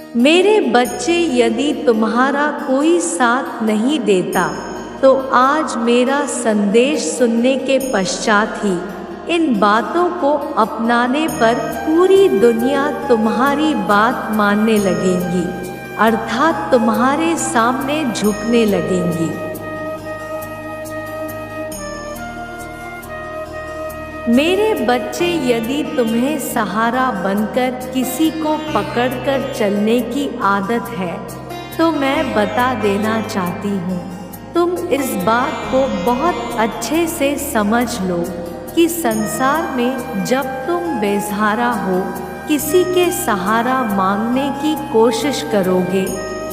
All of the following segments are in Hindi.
मेरे बच्चे, यदि तुम्हारा कोई साथ नहीं देता तो आज मेरा संदेश सुनने के पश्चात ही इन बातों को अपनाने पर पूरी दुनिया तुम्हारी बात मानने लगेगी, अर्थात तुम्हारे सामने झुकने लगेंगी। मेरे बच्चे, यदि तुम्हें सहारा बनकर किसी को पकड़कर चलने की आदत है तो मैं बता देना चाहती हूँ, तुम इस बात को बहुत अच्छे से समझ लो कि संसार में जब तुम बेसहारा हो किसी के सहारा मांगने की कोशिश करोगे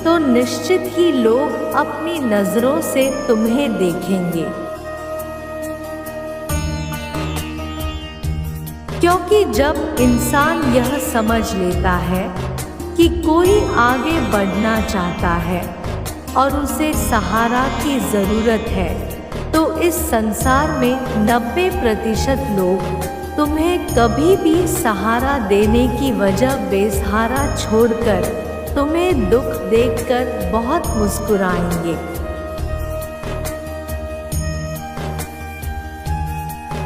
तो निश्चित ही लोग अपनी नज़रों से तुम्हें देखेंगे, क्योंकि जब इंसान यह समझ लेता है कि कोई आगे बढ़ना चाहता है और उसे सहारा की ज़रूरत है, तो इस संसार में 90% लोग तुम्हें कभी भी सहारा देने की वजह बेसहारा छोड़कर तुम्हें दुख देखकर बहुत मुस्कुराएंगे,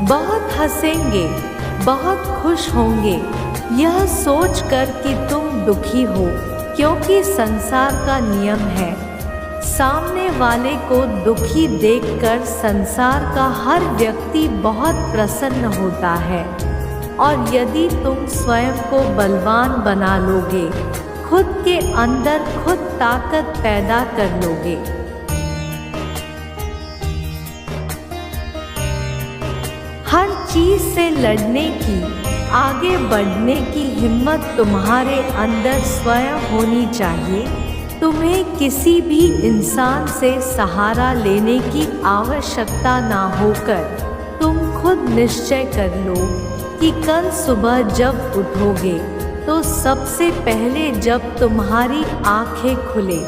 बहुत हंसेंगे, बहुत खुश होंगे, यह सोचकर कि तुम दुखी हो, क्योंकि संसार का नियम है सामने वाले को दुखी देखकर संसार का हर व्यक्ति बहुत प्रसन्न होता है। और यदि तुम स्वयं को बलवान बना लोगे, खुद के अंदर खुद ताकत पैदा कर लोगे, हर चीज से लड़ने की, आगे बढ़ने की हिम्मत तुम्हारे अंदर स्वयं होनी चाहिए। तुम्हें किसी भी इंसान से सहारा लेने की आवश्यकता ना होकर तुम खुद निश्चय कर लो कि कल सुबह जब उठोगे तो सबसे पहले जब तुम्हारी आंखें खुले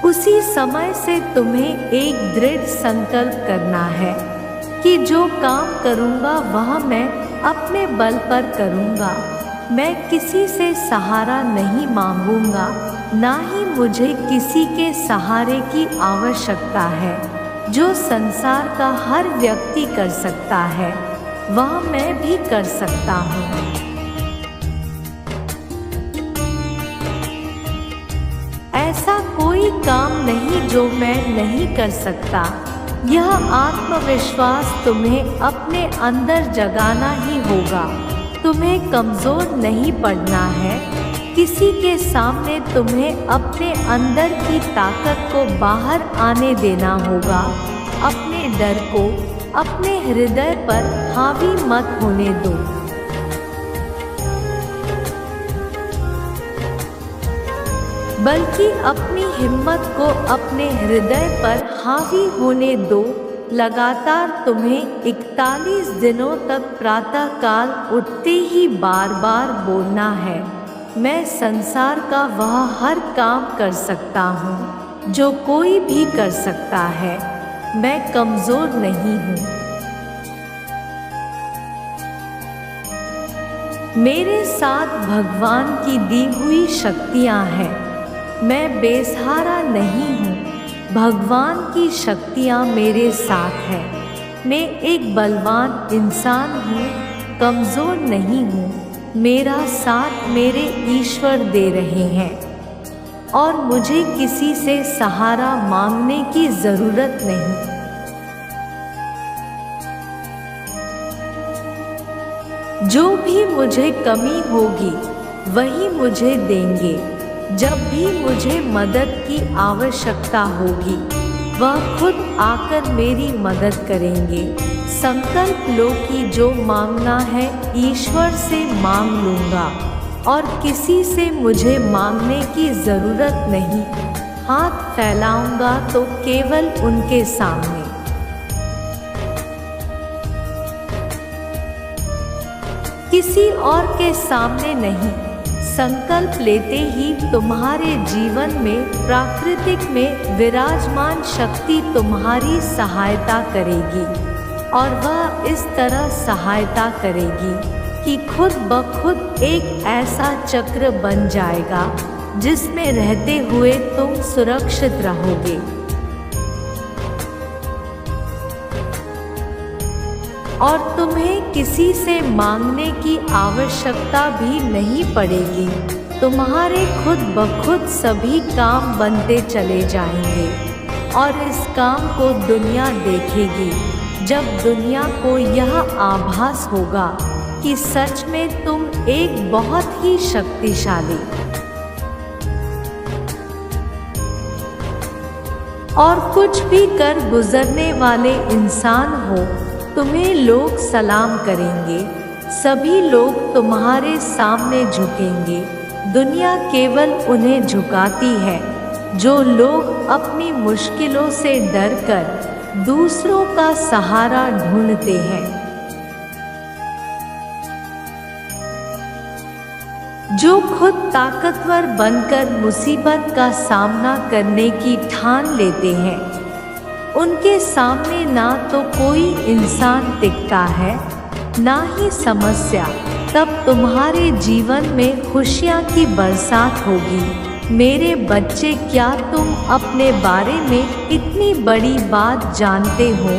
उसी समय से तुम्हें एक दृढ़ संकल्प करना है कि जो काम करूँगा वह मैं अपने बल पर करूँगा, मैं किसी से सहारा नहीं मांगूंगा, ना ही मुझे किसी के सहारे की आवश्यकता है। जो संसार का हर व्यक्ति कर सकता है वह मैं भी कर सकता हूँ। ऐसा कोई काम नहीं जो मैं नहीं कर सकता। यह आत्मविश्वास तुम्हें अपने अंदर जगाना ही होगा। तुम्हें कमज़ोर नहीं पड़ना है, किसी के सामने तुम्हें अपने अंदर की ताकत को बाहर आने देना होगा। अपने डर को अपने हृदय पर हावी मत होने दो। बल्कि अपनी हिम्मत को अपने हृदय पर हावी होने दो। लगातार तुम्हें 41 दिनों तक प्रातःकाल उठते ही बार बार बोलना है, मैं संसार का वह हर काम कर सकता हूँ जो कोई भी कर सकता है, मैं कमज़ोर नहीं हूँ। मेरे साथ भगवान की दी हुई शक्तियाँ हैं, मैं बेसहारा नहीं हूँ। भगवान की शक्तियाँ मेरे साथ हैं। मैं एक बलवान इंसान हूँ, कमज़ोर नहीं हूँ। मेरा साथ मेरे ईश्वर दे रहे हैं और मुझे किसी से सहारा मांगने की ज़रूरत नहीं। जो भी मुझे कमी होगी वही मुझे देंगे। जब भी मुझे मदद की आवश्यकता होगी वह खुद आकर मेरी मदद करेंगे। संकल्प लो कि जो मांगना है ईश्वर से मांग लूँगा और किसी से मुझे मांगने की ज़रूरत नहीं। हाथ फैलाऊँगा तो केवल उनके सामने। किसी और के सामने नहीं। संकल्प लेते ही तुम्हारे जीवन में प्राकृतिक में विराजमान शक्ति तुम्हारी सहायता करेगी और वह इस तरह सहायता करेगी कि खुद ब खुद एक ऐसा चक्र बन जाएगा जिसमें रहते हुए तुम सुरक्षित रहोगे। और तुम्हें किसी से मांगने की आवश्यकता भी नहीं पड़ेगी। तुम्हारे खुद ब खुद सभी काम बनते चले जाएंगे और इस काम को दुनिया देखेगी। जब दुनिया को यह आभास होगा कि सच में तुम एक बहुत ही शक्तिशाली और कुछ भी कर गुजरने वाले इंसान हो, तुम्हें लोग सलाम करेंगे। सभी लोग तुम्हारे सामने झुकेंगे। दुनिया केवल उन्हें झुकाती है जो लोग अपनी मुश्किलों से डरकर दूसरों का सहारा ढूंढते हैं, जो खुद ताकतवर बनकर मुसीबत का सामना करने की ठान लेते हैं। उनके सामने ना तो कोई इंसान टिकता है, ना ही समस्या। तब तुम्हारे जीवन में खुशियाँ की बरसात होगी। मेरे बच्चे, क्या तुम अपने बारे में इतनी बड़ी बात जानते हो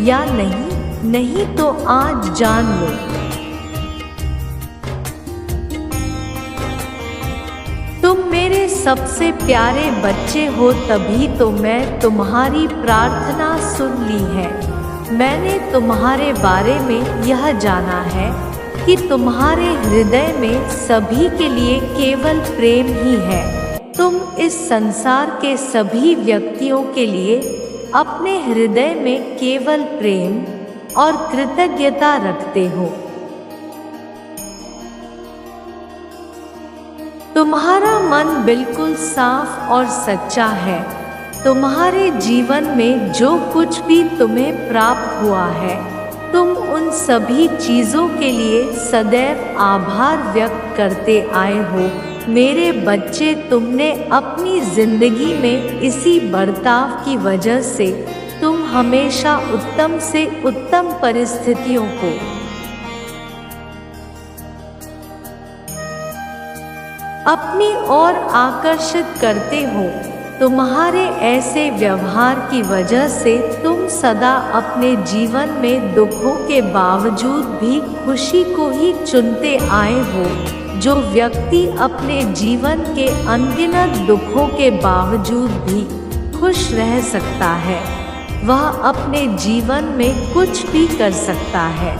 या नहीं? नहीं तो आज जान लो। तुम मेरे सबसे प्यारे बच्चे हो, तभी तो मैं तुम्हारी प्रार्थना सुन ली है। मैंने तुम्हारे बारे में यह जाना है कि तुम्हारे हृदय में सभी के लिए केवल प्रेम ही है। तुम इस संसार के सभी व्यक्तियों के लिए अपने हृदय में केवल प्रेम और कृतज्ञता रखते हो। तुम्हारा मन बिल्कुल साफ और सच्चा है। तुम्हारे जीवन में जो कुछ भी तुम्हें प्राप्त हुआ है, तुम उन सभी चीज़ों के लिए सदैव आभार व्यक्त करते आए हो। मेरे बच्चे, तुमने अपनी जिंदगी में इसी बर्ताव की वजह से तुम हमेशा उत्तम से उत्तम परिस्थितियों को अपनी ओर आकर्षित करते हो। तुम्हारे ऐसे व्यवहार की वजह से तुम सदा अपने जीवन में दुखों के बावजूद भी खुशी को ही चुनते आए हो। जो व्यक्ति अपने जीवन के अनगिनत दुखों के बावजूद भी खुश रह सकता है, वह अपने जीवन में कुछ भी कर सकता है।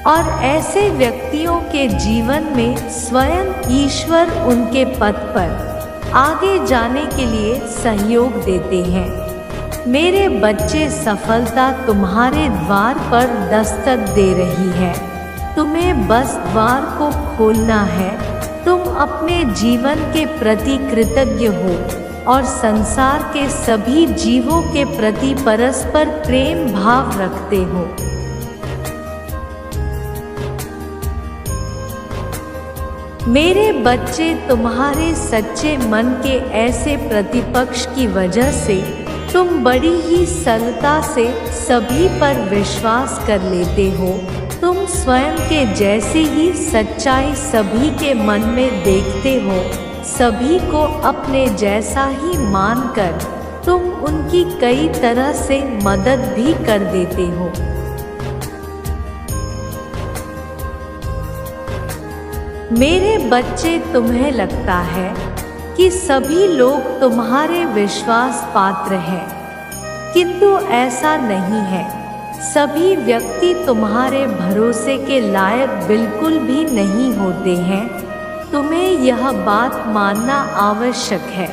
और ऐसे व्यक्तियों के जीवन में स्वयं ईश्वर उनके पथ पर आगे जाने के लिए सहयोग देते हैं। मेरे बच्चे, सफलता तुम्हारे द्वार पर दस्तक दे रही है। तुम्हें बस द्वार को खोलना है। तुम अपने जीवन के प्रति कृतज्ञ हो और संसार के सभी जीवों के प्रति परस्पर प्रेम भाव रखते हो। मेरे बच्चे, तुम्हारे सच्चे मन के ऐसे प्रतिपक्ष की वजह से तुम बड़ी ही सरलता से सभी पर विश्वास कर लेते हो। तुम स्वयं के जैसी ही सच्चाई सभी के मन में देखते हो। सभी को अपने जैसा ही मानकर तुम उनकी कई तरह से मदद भी कर देते हो। मेरे बच्चे, तुम्हें लगता है कि सभी लोग तुम्हारे विश्वास पात्र हैं, किंतु ऐसा नहीं है। सभी व्यक्ति तुम्हारे भरोसे के लायक बिल्कुल भी नहीं होते हैं। तुम्हें यह बात मानना आवश्यक है।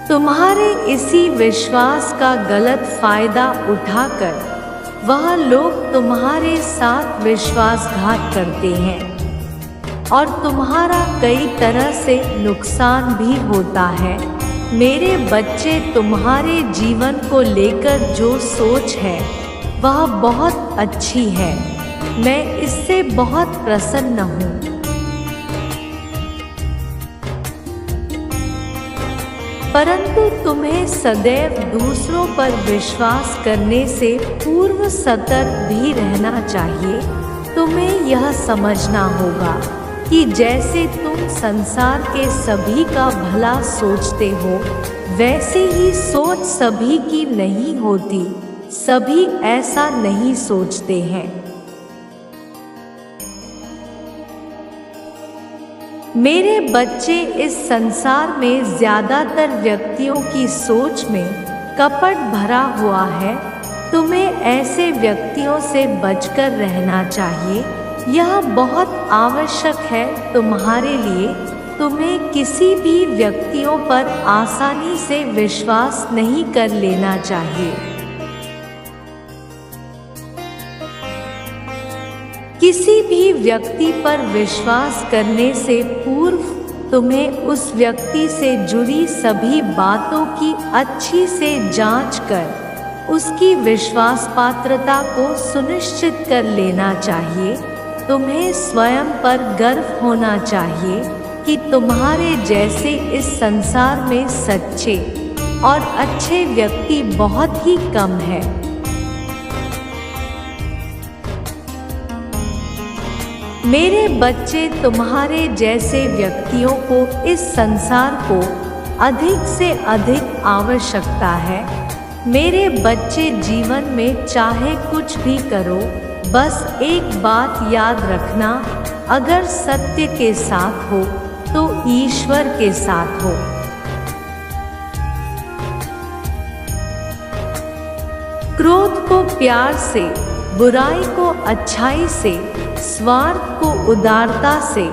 तुम्हारे इसी विश्वास का गलत फायदा उठाकर वह लोग तुम्हारे साथ विश्वासघात करते हैं और तुम्हारा कई तरह से नुकसान भी होता है। मेरे बच्चे, तुम्हारे जीवन को लेकर जो सोच है वह बहुत अच्छी है। मैं इससे बहुत प्रसन्न हूँ। परंतु तुम्हें सदैव दूसरों पर विश्वास करने से पूर्व सतर्क भी रहना चाहिए। तुम्हें यह समझना होगा कि जैसे तुम संसार के सभी का भला सोचते हो, वैसे ही सोच सभी की नहीं होती। सभी ऐसा नहीं सोचते हैं। मेरे बच्चे, इस संसार में ज्यादातर व्यक्तियों की सोच में कपट भरा हुआ है। तुम्हें ऐसे व्यक्तियों से बचकर रहना चाहिए। यह बहुत आवश्यक है तुम्हारे लिए। तुम्हें किसी भी व्यक्तियों पर आसानी से विश्वास नहीं कर लेना चाहिए। किसी भी व्यक्ति पर विश्वास करने से पूर्व तुम्हें उस व्यक्ति से जुड़ी सभी बातों की अच्छी से जांच कर उसकी विश्वास पात्रता को सुनिश्चित कर लेना चाहिए। तुम्हें स्वयं पर गर्व होना चाहिए कि तुम्हारे जैसे इस संसार में सच्चे और अच्छे व्यक्ति बहुत ही कम हैं। मेरे बच्चे, तुम्हारे जैसे व्यक्तियों को इस संसार को अधिक से अधिक आवश्यकता है। मेरे बच्चे, जीवन में चाहे कुछ भी करो, बस एक बात याद रखना, अगर सत्य के साथ हो तो ईश्वर के साथ हो। क्रोध को प्यार से, बुराई को अच्छाई से, स्वार्थ को उदारता से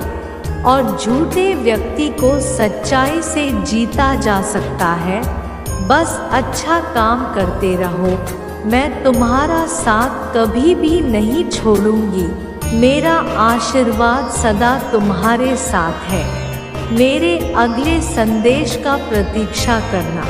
और झूठे व्यक्ति को सच्चाई से जीता जा सकता है। बस अच्छा काम करते रहो। मैं तुम्हारा साथ कभी भी नहीं छोड़ूंगी। मेरा आशीर्वाद सदा तुम्हारे साथ है। मेरे अगले संदेश का प्रतीक्षा करना।